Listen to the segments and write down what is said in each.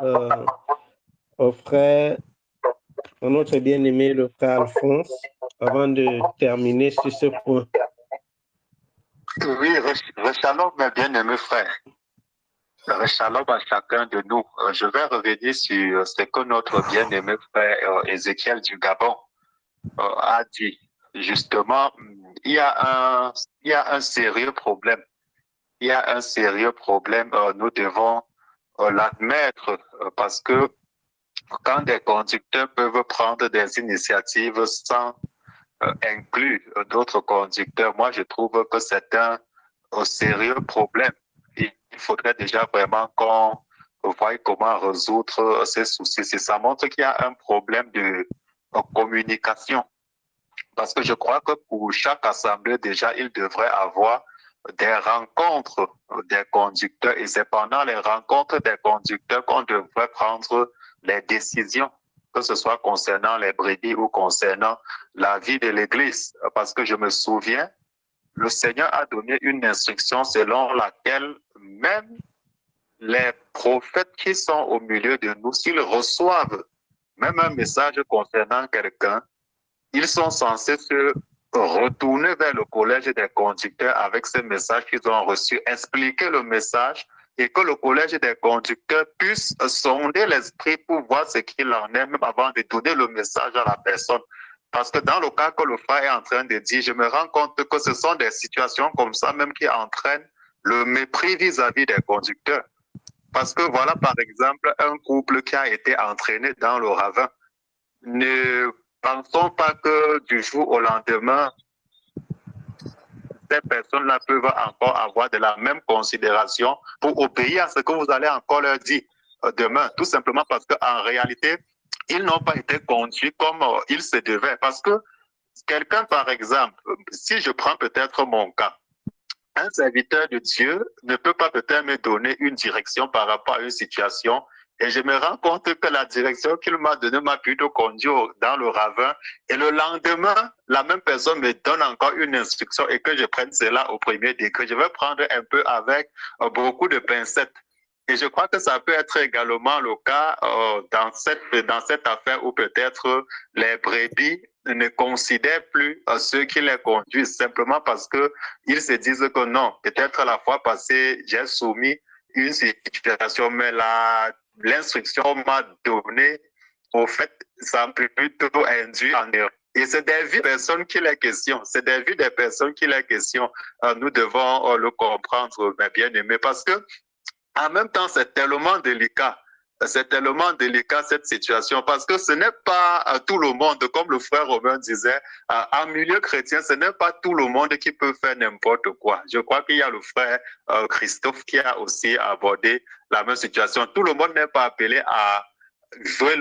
euh, au frère, à notre bien-aimé, le frère Alphonse, avant de terminer sur ce point. Oui, Shalom, mes bien-aimés frères. Shalom à chacun de nous. Je vais revenir sur ce que notre bien-aimé frère Ézéchiel du Gabon a dit. Justement, il y a un sérieux problème. Il y a un sérieux problème. Nous devons l'admettre parce que quand des conducteurs peuvent prendre des initiatives sans inclure d'autres conducteurs, moi je trouve que c'est un sérieux problème. Il faudrait déjà vraiment qu'on voie comment résoudre ces soucis. Ça montre qu'il y a un problème de communication. Parce que je crois que pour chaque assemblée, déjà, il devrait avoir des rencontres des conducteurs et c'est pendant les rencontres des conducteurs qu'on devrait prendre les décisions, que ce soit concernant les brebis ou concernant la vie de l'Église. Parce que je me souviens, le Seigneur a donné une instruction selon laquelle même les prophètes qui sont au milieu de nous, s'ils reçoivent même un message concernant quelqu'un, ils sont censés se retourner vers le collège des conducteurs avec ce message qu'ils ont reçu, expliquer le message et que le collège des conducteurs puisse sonder l'esprit pour voir ce qu'il en est, même avant de donner le message à la personne. Parce que dans le cas que le frère est en train de dire, je me rends compte que ce sont des situations comme ça même qui entraînent le mépris vis-à-vis des conducteurs. Parce que voilà, par exemple, un couple qui a été entraîné dans le ravin. Ne pensons pas que du jour au lendemain, ces personnes-là peuvent encore avoir de la même considération pour obéir à ce que vous allez encore leur dire demain. Tout simplement parce qu'en réalité, ils n'ont pas été conduits comme ils se devaient. Parce que quelqu'un, par exemple, si je prends peut-être mon cas, un serviteur de Dieu ne peut pas peut-être me donner une direction par rapport à une situation et je me rends compte que la direction qu'il m'a donnée m'a plutôt conduit dans le ravin et le lendemain, la même personne me donne encore une instruction et que je prenne cela au premier degré. Je vais prendre un peu avec beaucoup de pincettes. Et je crois que ça peut être également le cas dans cette affaire où peut-être les brebis ne considèrent plus ceux qui les conduisent simplement parce qu'ils se disent que non, peut-être la fois passée, j'ai soumis une situation, mais l'instruction m'a donné, au fait, ça m'a plutôt induit en erreur. Et c'est des vies de personnes qui les questionnent. C'est des vies des personnes qui les questionnent. Nous devons le comprendre, mes bien-aimés, parce que en même temps, c'est tellement délicat. C'est tellement délicat cette situation parce que ce n'est pas tout le monde, comme le frère Romain disait, en milieu chrétien, ce n'est pas tout le monde qui peut faire n'importe quoi. Je crois qu'il y a le frère Christophe qui a aussi abordé la même situation. Tout le monde n'est pas appelé à jouer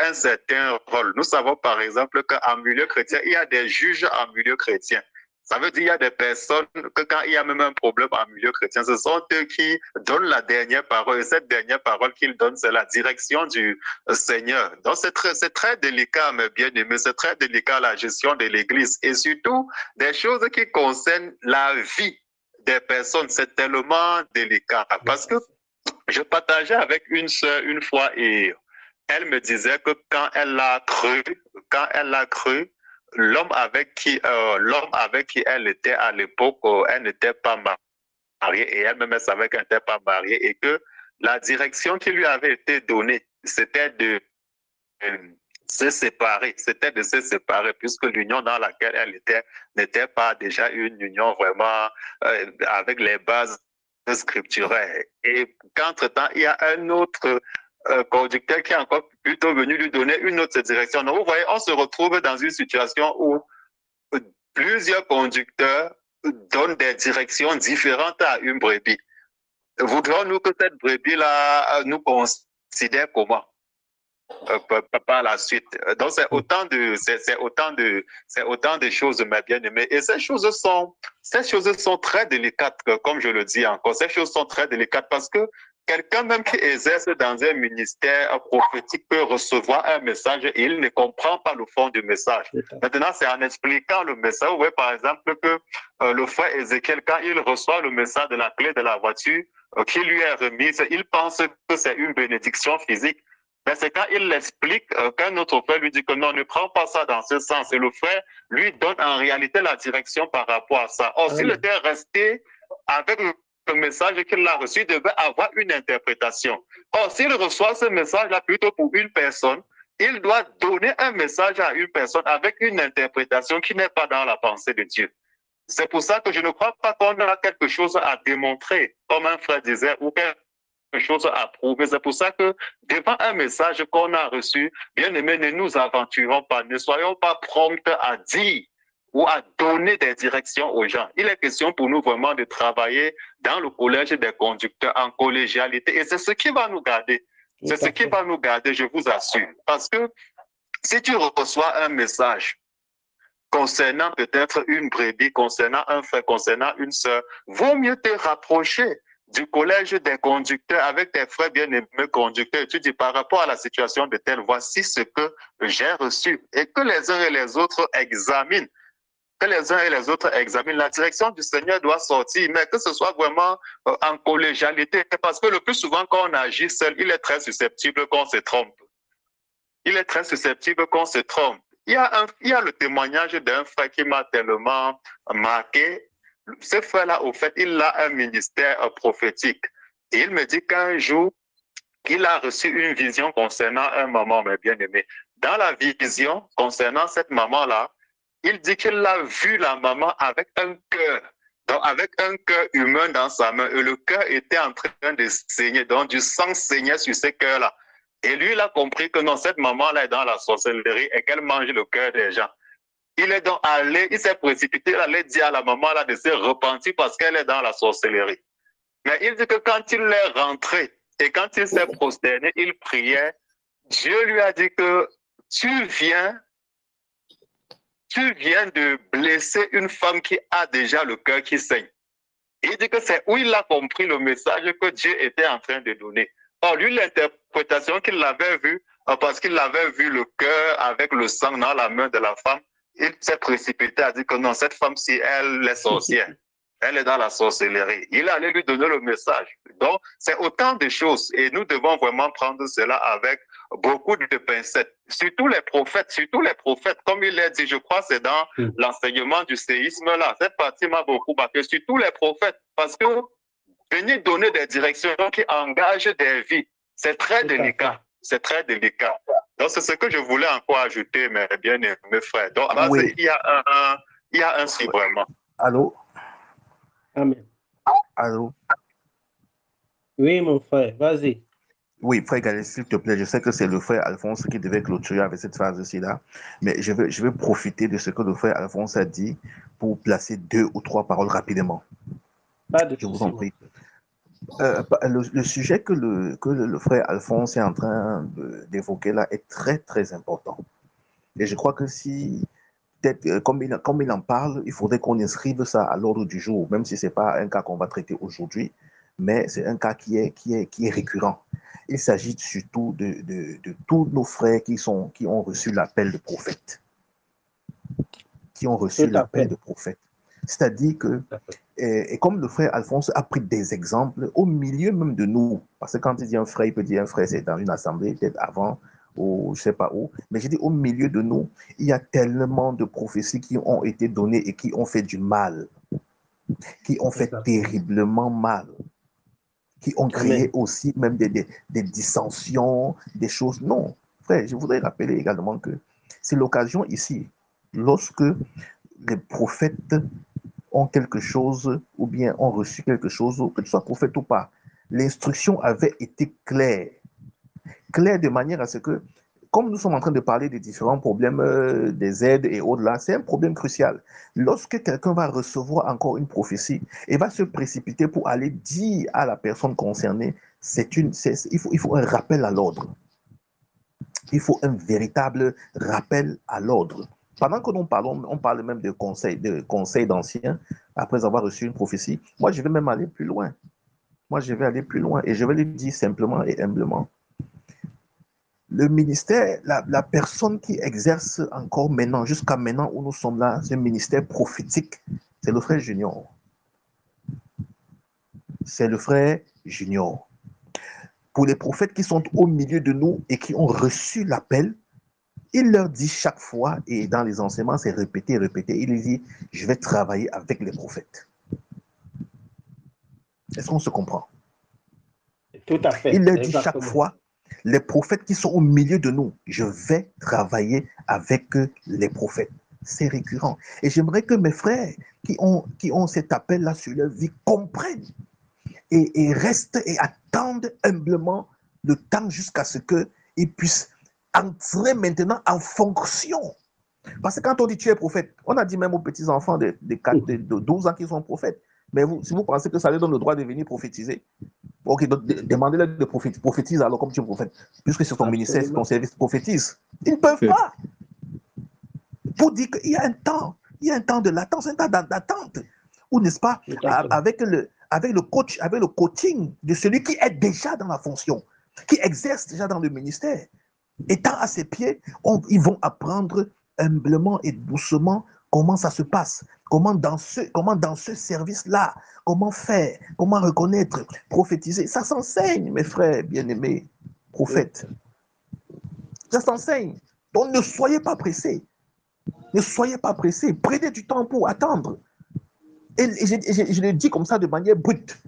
un certain rôle. Nous savons par exemple qu'en milieu chrétien, il y a des juges en milieu chrétien. Ça veut dire qu'il y a des personnes que quand il y a même un problème en milieu chrétien, ce sont eux qui donnent la dernière parole. Et cette dernière parole qu'ils donnent, c'est la direction du Seigneur. Donc c'est très délicat, mes bien-aimés, c'est très délicat la gestion de l'Église. Et surtout, des choses qui concernent la vie des personnes, c'est tellement délicat. Parce que je partageais avec une sœur une fois et elle me disait que quand elle l'a cru, l'homme avec qui elle était à l'époque, elle n'était pas mariée et elle-même elle savait qu'elle n'était pas mariée et que la direction qui lui avait été donnée, c'était de se séparer, puisque l'union dans laquelle elle était n'était pas déjà une union vraiment avec les bases scripturaires. Et qu'entre-temps, il y a un autre conducteur qui est encore plutôt venu lui donner une autre direction. Donc, vous voyez, on se retrouve dans une situation où plusieurs conducteurs donnent des directions différentes à une brebis. Voudrons-nous que cette brebis-là nous considère comment par la suite? Donc, c'est autant de choses, mes bien-aimés. Et ces choses sont très délicates, comme je le dis encore. Ces choses sont très délicates parce que quelqu'un même qui exerce dans un ministère prophétique peut recevoir un message et il ne comprend pas le fond du message. Maintenant, c'est en expliquant le message. Vous voyez par exemple que le frère Ézéchiel, quand il reçoit le message de la clé de la voiture qui lui est remise, il pense que c'est une bénédiction physique. Mais c'est quand il l'explique qu'un autre frère lui dit que non, ne prends pas ça dans ce sens. Et le frère lui donne en réalité la direction par rapport à ça. Or, s'il était resté avec le message qu'il a reçu, devait avoir une interprétation. Or, s'il reçoit ce message-là plutôt pour une personne, il doit donner un message à une personne avec une interprétation qui n'est pas dans la pensée de Dieu. C'est pour ça que je ne crois pas qu'on a quelque chose à démontrer, comme un frère disait, ou quelque chose à prouver. C'est pour ça que devant un message qu'on a reçu, bien aimé, ne nous aventurons pas, ne soyons pas prompts à dire ou à donner des directions aux gens. Il est question pour nous vraiment de travailler dans le collège des conducteurs en collégialité et c'est ce qui va nous garder. C'est ce qui va nous garder, je vous assure. Parce que si tu reçois un message concernant peut-être une brebis, concernant un frère, concernant une sœur, vaut mieux te rapprocher du collège des conducteurs avec tes frères bien-aimés conducteurs. Tu dis par rapport à la situation de tel, voici ce que j'ai reçu. Et que les uns et les autres examinent. Que les uns et les autres examinent. La direction du Seigneur doit sortir, mais que ce soit vraiment en collégialité. Parce que le plus souvent, quand on agit seul, il est très susceptible qu'on se trompe. Il est très susceptible qu'on se trompe. Il y a le témoignage d'un frère qui m'a tellement marqué. Ce frère-là, au fait, il a un ministère prophétique. Et il me dit qu'un jour, il a reçu une vision concernant un maman, mes bien-aimés. Dans la vision concernant cette maman-là, il dit qu'il a vu la maman avec un cœur. Donc, avec un cœur humain dans sa main. Et le cœur était en train de saigner. Donc, du sang saignait sur ce cœur-là. Et lui, il a compris que non, cette maman-là est dans la sorcellerie et qu'elle mange le cœur des gens. Il est donc allé, il s'est précipité, il allait dire à la maman-là de se repentir parce qu'elle est dans la sorcellerie. Mais il dit que quand il est rentré et quand il s'est prosterné, il priait, Dieu lui a dit que tu viens de blesser une femme qui a déjà le cœur qui saigne. Il dit que c'est où il a compris le message que Dieu était en train de donner. Or, lui, l'interprétation qu'il avait vue, parce qu'il avait vu le cœur avec le sang dans la main de la femme, il s'est précipité à dire que non, cette femme-ci, elle est sorcière. Elle est dans la sorcellerie. Il allait lui donner le message. Donc, c'est autant de choses. Et nous devons vraiment prendre cela avec beaucoup de pincettes. Surtout les prophètes, comme il l'a dit, je crois, c'est dans l'enseignement du séisme là. Cette partie m'a beaucoup marqué. Surtout les prophètes, parce que venir donner des directions qui engagent des vies, c'est très délicat. C'est très délicat. Donc, c'est ce que je voulais encore ajouter, mes bien-aimés frères. Donc, oui. il y a un si vraiment. Allô? Amen. Allô? Oui, mon frère, vas-y. Oui, frère Galès, s'il te plaît, je sais que c'est le frère Alphonse qui devait clôturer avec cette phase-ci là, mais je vais profiter de ce que le frère Alphonse a dit pour placer 2 ou 3 paroles rapidement. Je vous en prie. Le sujet que le frère Alphonse est en train d'évoquer là est très, très important. Et je crois que si, peut-être, comme il en parle, il faudrait qu'on inscrive ça à l'ordre du jour, même si ce n'est pas un cas qu'on va traiter aujourd'hui, mais c'est un cas qui est récurrent. Il s'agit surtout de tous nos frères qui ont reçu l'appel de prophète. Qui ont reçu l'appel de prophète. C'est-à-dire que, et comme le frère Alphonse a pris des exemples au milieu même de nous, parce que quand il dit un frère, il peut dire un frère, c'est dans une assemblée, peut-être avant, ou je ne sais pas où, mais je dis au milieu de nous, il y a tellement de prophéties qui ont été données et qui ont fait du mal, qui ont fait terriblement mal, qui ont créé aussi même des dissensions, des choses. Non, frère, je voudrais rappeler également que c'est l'occasion ici, lorsque les prophètes ont quelque chose ou bien ont reçu quelque chose, que tu sois prophète ou pas, l'instruction avait été claire de manière à ce que, comme nous sommes en train de parler des différents problèmes des aides et au-delà, c'est un problème crucial. Lorsque quelqu'un va recevoir encore une prophétie et va se précipiter pour aller dire à la personne concernée, il faut un rappel à l'ordre. Il faut un véritable rappel à l'ordre. Pendant que nous parlons, on parle même de conseils d'anciens, après avoir reçu une prophétie. Moi, je vais même aller plus loin. Moi, je vais aller plus loin et je vais le dire simplement et humblement. Le ministère, la personne qui exerce encore maintenant, jusqu'à maintenant où nous sommes là, ce ministère prophétique, c'est le frère Junior. C'est le frère Junior. Pour les prophètes qui sont au milieu de nous et qui ont reçu l'appel, il leur dit chaque fois, et dans les enseignements, c'est répété, répété, il dit, je vais travailler avec les prophètes. Est-ce qu'on se comprend? Tout à fait. Il leur dit chaque Exactement. fois, les prophètes qui sont au milieu de nous, je vais travailler avec les prophètes. C'est récurrent. Et j'aimerais que mes frères qui ont cet appel-là sur leur vie comprennent et restent et attendent humblement le temps jusqu'à ce qu'ils puissent entrer maintenant en fonction. Parce que quand on dit tu es prophète, on a dit même aux petits-enfants de 12 ans qu'ils sont prophètes. Mais vous, si vous pensez que ça leur donne le droit de venir prophétiser, ok, donc demandez-leur de prophétiser alors comme tu es prophète. Puisque c'est ton ministère, c'est ton service, prophétise. Ils ne peuvent pas. Pour dire qu'il y a un temps, il y a un temps de latence, un temps d'attente. Ou n'est-ce pas, avec le coaching de celui qui est déjà dans la fonction, qui exerce déjà dans le ministère. Étant à ses pieds, ils vont apprendre humblement et doucement comment ça se passe, comment dans ce service-là, comment faire, comment reconnaître, prophétiser. Ça s'enseigne, mes frères bien-aimés, prophètes. Ça s'enseigne. Donc ne soyez pas pressés. Ne soyez pas pressés. Prenez du temps pour attendre. Et je le dis comme ça de manière brute.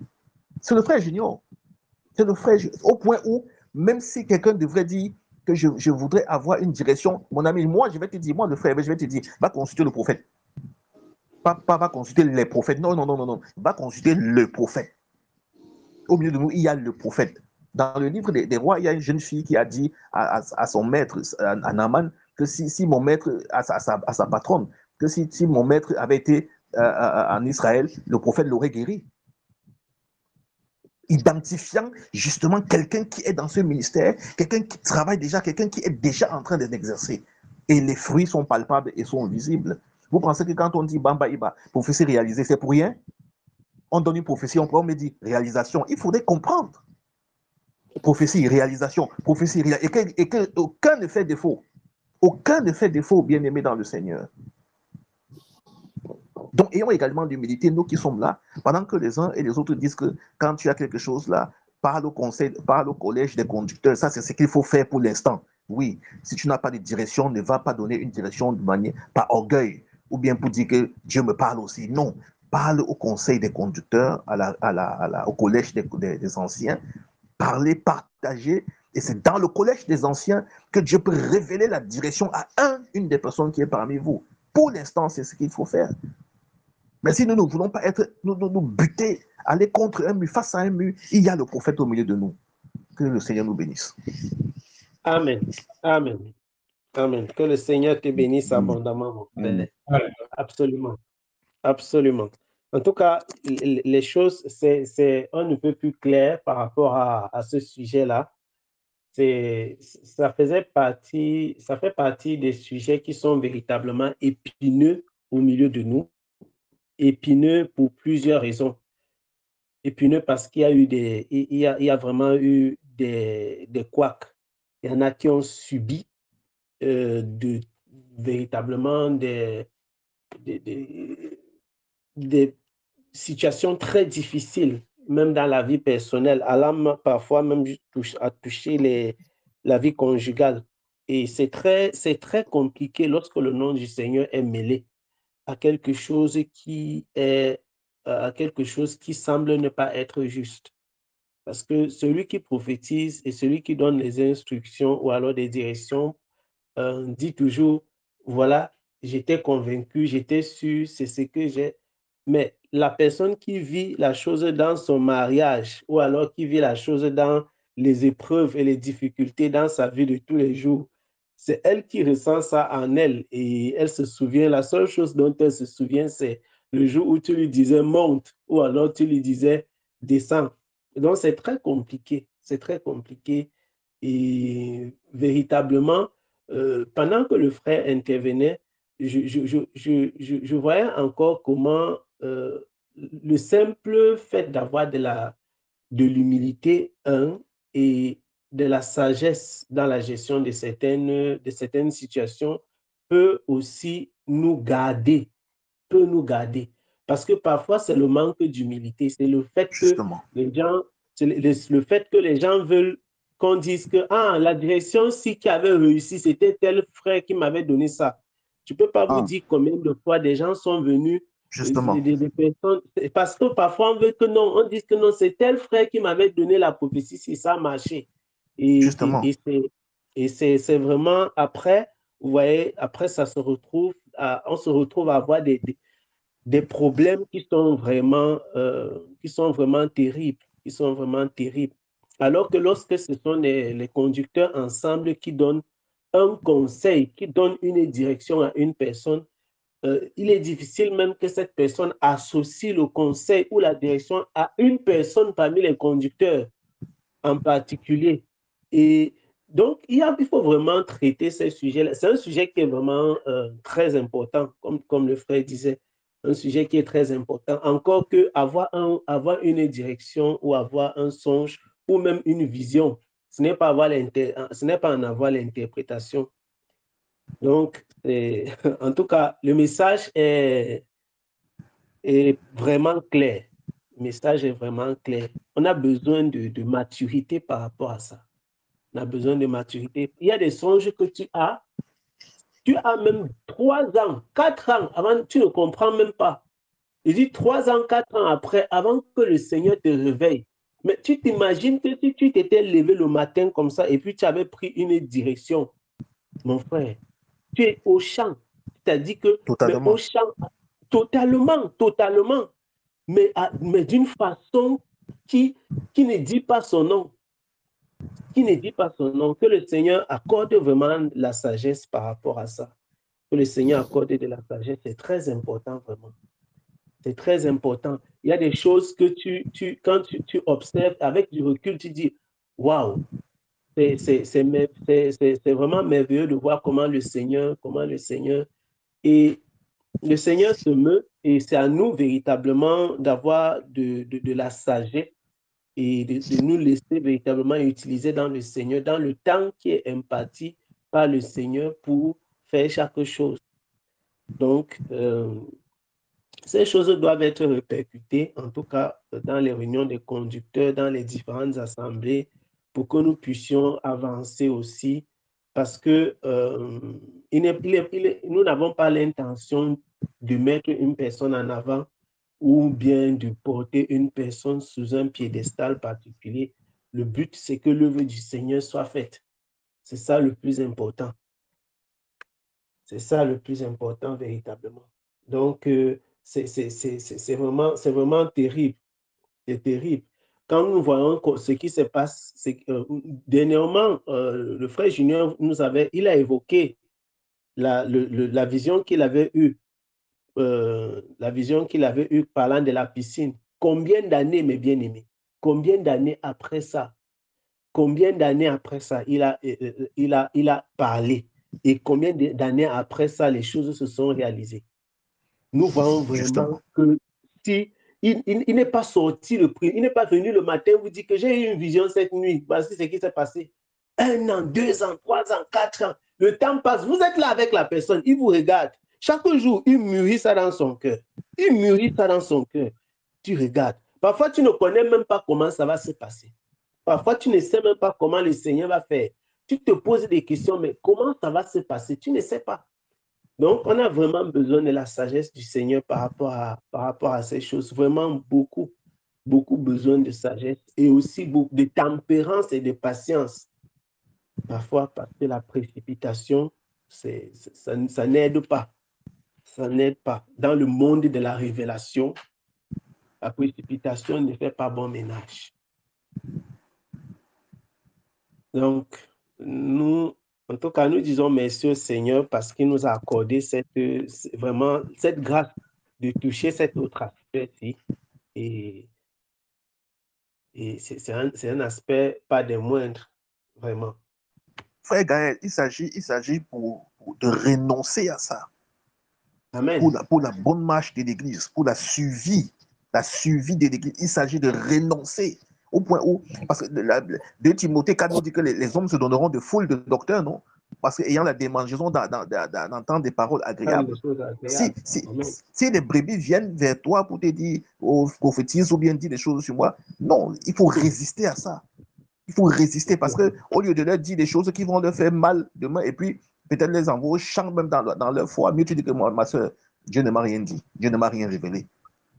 C'est le frère Junior. C'est le frère Junior. Au point où, même si quelqu'un devrait dire que je voudrais avoir une direction, mon ami, moi, je vais te dire, moi, le frère, je vais te dire, va consulter le prophète. Pas va consulter les prophètes. Non, non, non, non, non. Va consulter le prophète. Au milieu de nous, il y a le prophète. Dans le livre des rois, il y a une jeune fille qui a dit à son maître, à Naaman, que si mon maître, à sa patronne, que si mon maître avait été en Israël, le prophète l'aurait guéri. Identifiant justement quelqu'un qui est dans ce ministère, quelqu'un qui travaille déjà, quelqu'un qui est déjà en train d'exercer. Et les fruits sont palpables et sont visibles. Vous pensez que quand on dit Bamba Iba, prophétie réalisée, c'est pour rien? On donne une prophétie, on me dit réalisation. Il faudrait comprendre. Prophétie, réalisation, prophétie, et que aucun ne fait défaut. Aucun ne fait défaut, bien-aimé dans le Seigneur. Donc, ayons également l'humilité, nous qui sommes là, pendant que les uns et les autres disent que quand tu as quelque chose là, parle au conseil, parle au collège des conducteurs, ça c'est ce qu'il faut faire pour l'instant. Oui, si tu n'as pas de direction, ne va pas donner une direction de manière, par orgueil, ou bien pour dire que Dieu me parle aussi. Non, parle au conseil des conducteurs, au collège des anciens, parler, partager, et c'est dans le collège des anciens que Dieu peut révéler la direction à une des personnes qui est parmi vous. Pour l'instant, c'est ce qu'il faut faire. Mais si nous ne voulons pas nous buter, aller contre un mur, face à un mur, il y a le prophète au milieu de nous. Que le Seigneur nous bénisse. Amen. Amen. Amen. Que le Seigneur te bénisse abondamment, mon frère. Absolument. Absolument. En tout cas, les choses, c'est un ne peut plus clair par rapport à ce sujet-là. Ça fait partie des sujets qui sont véritablement épineux au milieu de nous. Épineux pour plusieurs raisons. Épineux parce qu'il y a eu il y a vraiment eu des couacs. Il y en a qui ont subi véritablement des situations très difficiles, même dans la vie personnelle, allant parfois même à toucher la vie conjugale. Et c'est très compliqué lorsque le nom du Seigneur est mêlé à quelque chose qui semble ne pas être juste. Parce que celui qui prophétise et celui qui donne les instructions ou alors des directions dit toujours, voilà, j'étais convaincu, j'étais sûr, c'est ce que j'ai. Mais la personne qui vit la chose dans son mariage ou alors qui vit la chose dans les épreuves et les difficultés dans sa vie de tous les jours, c'est elle qui ressent ça en elle et elle se souvient, la seule chose dont elle se souvient, c'est le jour où tu lui disais monte ou alors tu lui disais descends. Donc c'est très compliqué et véritablement, pendant que le frère intervenait, je voyais encore comment le simple fait d'avoir de l'humilité, et de la sagesse dans la gestion de certaines situations peut aussi nous garder, Parce que parfois, c'est le manque d'humilité, c'est le fait que Justement. les gens, c'est le fait que les gens veulent qu'on dise que la direction qui avait réussi, c'était tel frère qui m'avait donné ça. Je ne peux pas vous dire combien de fois des gens sont venus, Justement. des personnes, parce que parfois on veut que non, on dit que non, c'est tel frère qui m'avait donné la prophétie, si ça a marché. Justement. Et c'est vraiment après, vous voyez, après ça se retrouve, on se retrouve à avoir des problèmes qui sont vraiment terribles, Alors que lorsque ce sont les conducteurs ensemble qui donnent un conseil, qui donnent une direction à une personne, il est difficile même que cette personne associe le conseil ou la direction à une personne parmi les conducteurs en particulier. Et donc, il faut vraiment traiter ces sujets-là. C'est un sujet qui est vraiment très important, comme le frère disait, un sujet qui est très important. Encore que avoir une direction ou avoir un songe ou même une vision, ce n'est pas en avoir l'interprétation. Donc, en tout cas, le message est vraiment clair. Le message est vraiment clair. On a besoin de maturité par rapport à ça. On a besoin de maturité. Il y a des songes que tu as même 3 ans, 4 ans avant, tu ne comprends même pas. Je dis 3 ans, 4 ans après, avant que le Seigneur te réveille. Mais tu t'imagines que si tu t'étais levé le matin comme ça et puis tu avais pris une direction, mon frère, tu es au champ. C'est-à-dire dit que, mais au Totalement. champ, totalement, mais d'une façon qui ne dit pas son nom. Que le Seigneur accorde vraiment la sagesse par rapport à ça. Que le Seigneur accorde de la sagesse, c'est très important, vraiment. C'est très important. Il y a des choses que quand tu observes avec du recul, tu dis, waouh, c'est vraiment merveilleux de voir comment le Seigneur, et le Seigneur se meut, et c'est à nous véritablement d'avoir de la sagesse et de nous laisser véritablement utiliser dans le Seigneur, dans le temps qui est imparti par le Seigneur pour faire chaque chose. Donc, ces choses doivent être répercutées, en tout cas dans les réunions des conducteurs, dans les différentes assemblées, pour que nous puissions avancer aussi, parce que nous n'avons pas l'intention de mettre une personne en avant ou bien de porter une personne sous un piédestal particulier. Le but, c'est que l'œuvre du Seigneur soit faite. C'est ça le plus important. C'est ça le plus important véritablement. Donc, c'est vraiment terrible. C'est terrible. Quand nous voyons ce qui se passe, dernièrement, le frère Junior il a évoqué la vision qu'il avait eue, parlant de la piscine. Combien d'années, mes bien-aimés, combien d'années après ça, il a parlé, et combien d'années après ça, les choses se sont réalisées. Nous voyons vraiment que si il n'est pas sorti il n'est pas venu le matin vous dire que j'ai eu une vision cette nuit. Voici ce qui s'est passé. 1 an, 2 ans, 3 ans, 4 ans. Le temps passe. Vous êtes là avec la personne. Il vous regarde. Chaque jour, il mûrit ça dans son cœur. Tu regardes. Parfois, tu ne connais même pas comment ça va se passer. Parfois, tu ne sais même pas comment le Seigneur va faire. Tu te poses des questions, mais comment ça va se passer? Tu ne sais pas. Donc, on a vraiment besoin de la sagesse du Seigneur par rapport à ces choses. Vraiment beaucoup, beaucoup besoin de sagesse, et aussi beaucoup de tempérance et de patience. Parfois, parce que la précipitation, ça n'aide pas. Ça n'aide pas. Dans le monde de la révélation, la précipitation ne fait pas bon ménage. Donc, en tout cas, nous disons merci au Seigneur parce qu'il nous a accordé vraiment cette grâce de toucher cet autre aspect-ci. Et c'est un aspect pas des moindres, vraiment. Frère Gaël, il s'agit de renoncer à ça. Amen. Pour la bonne marche de l'Église, pour la suivi de l'Église. Il s'agit de renoncer au point où, parce que 2 Timothée 4 nous dit que les hommes se donneront de foule de docteurs, non? Parce qu'ayant la démangeaison d'entendre des paroles agréables. Si les brebis viennent vers toi pour te dire, prophétise ou bien dire des choses sur moi, non, il faut résister à ça. Il faut résister parce qu'au lieu de leur dire des choses qui vont leur faire mal demain et puis peut-être les envoyer au champ même dans leur foi, mieux tu dis que moi, ma soeur, Dieu ne m'a rien dit, Dieu ne m'a rien révélé.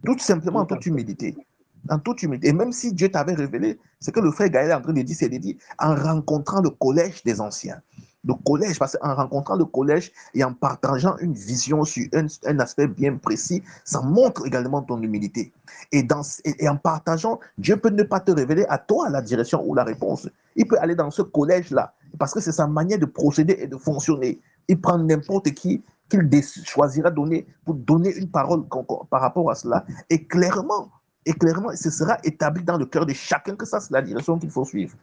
Tout simplement en toute humilité. En toute humilité. Et même si Dieu t'avait révélé, ce que le frère Gaël est en train de dire, c'est de dire en rencontrant le collège des anciens. Le collège, parce qu'en rencontrant le collège et en partageant une vision sur un aspect bien précis, ça montre également ton humilité. Et en partageant, Dieu peut ne pas te révéler à toi la direction ou la réponse. Il peut aller dans ce collège-là, parce que c'est sa manière de procéder et de fonctionner. Il prend n'importe qui qu'il choisira donner pour donner une parole par rapport à cela. Et clairement, ce sera établi dans le cœur de chacun que ça, c'est la direction qu'il faut suivre.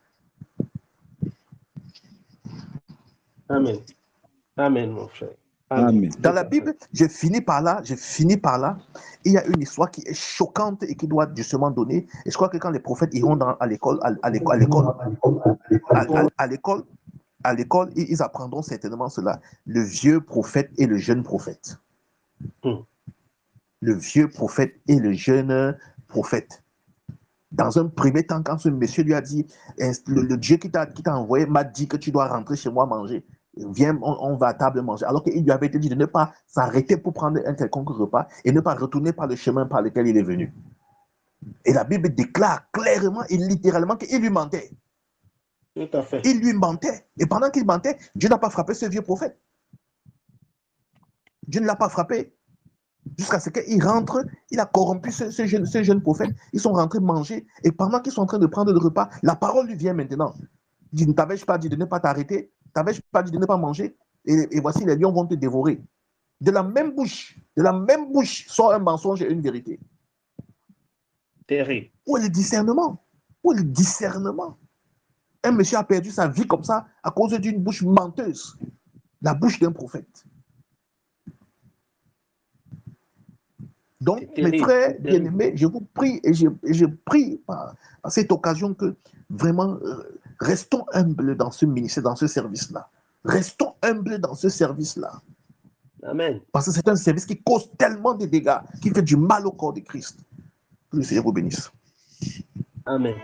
Amen. Amen, mon frère. Amen. Dans la Bible, je finis par là, il y a une histoire qui est choquante et qui doit justement donner. Et je crois que quand les prophètes iront à l'école, ils apprendront certainement cela. Le vieux prophète et le jeune prophète. Le vieux prophète et le jeune prophète. Dans un premier temps, quand ce monsieur lui a dit, le Dieu qui t'a envoyé m'a dit que tu dois rentrer chez moi manger. Viens, on va à table manger. Alors qu'il lui avait dit de ne pas s'arrêter pour prendre un quelconque repas et ne pas retourner par le chemin par lequel il est venu. Et la Bible déclare clairement et littéralement qu'il lui mentait. Tout à fait. Il lui mentait. Et pendant qu'il mentait, Dieu n'a pas frappé ce vieux prophète. Dieu ne l'a pas frappé. Jusqu'à ce qu'il rentre, il a corrompu ce jeune prophète. Ils sont rentrés manger. Et pendant qu'ils sont en train de prendre le repas, la parole lui vient maintenant. Il dit, ne t'avais-je pas dit de ne pas t'arrêter? T'avais-je pas dit de ne pas manger? Et voici, les lions vont te dévorer. De la même bouche sort un mensonge et une vérité. Terrible. Où est le discernement? Où est le discernement? Un monsieur a perdu sa vie comme ça à cause d'une bouche menteuse. La bouche d'un prophète. Donc, mes frères bien-aimés, je vous prie et je prie par cette occasion que vraiment restons humbles dans ce ministère, dans ce service-là. Restons humbles dans ce service-là. Amen. Parce que c'est un service qui cause tellement de dégâts, qui fait du mal au corps de Christ. Que le Seigneur vous bénisse. Amen.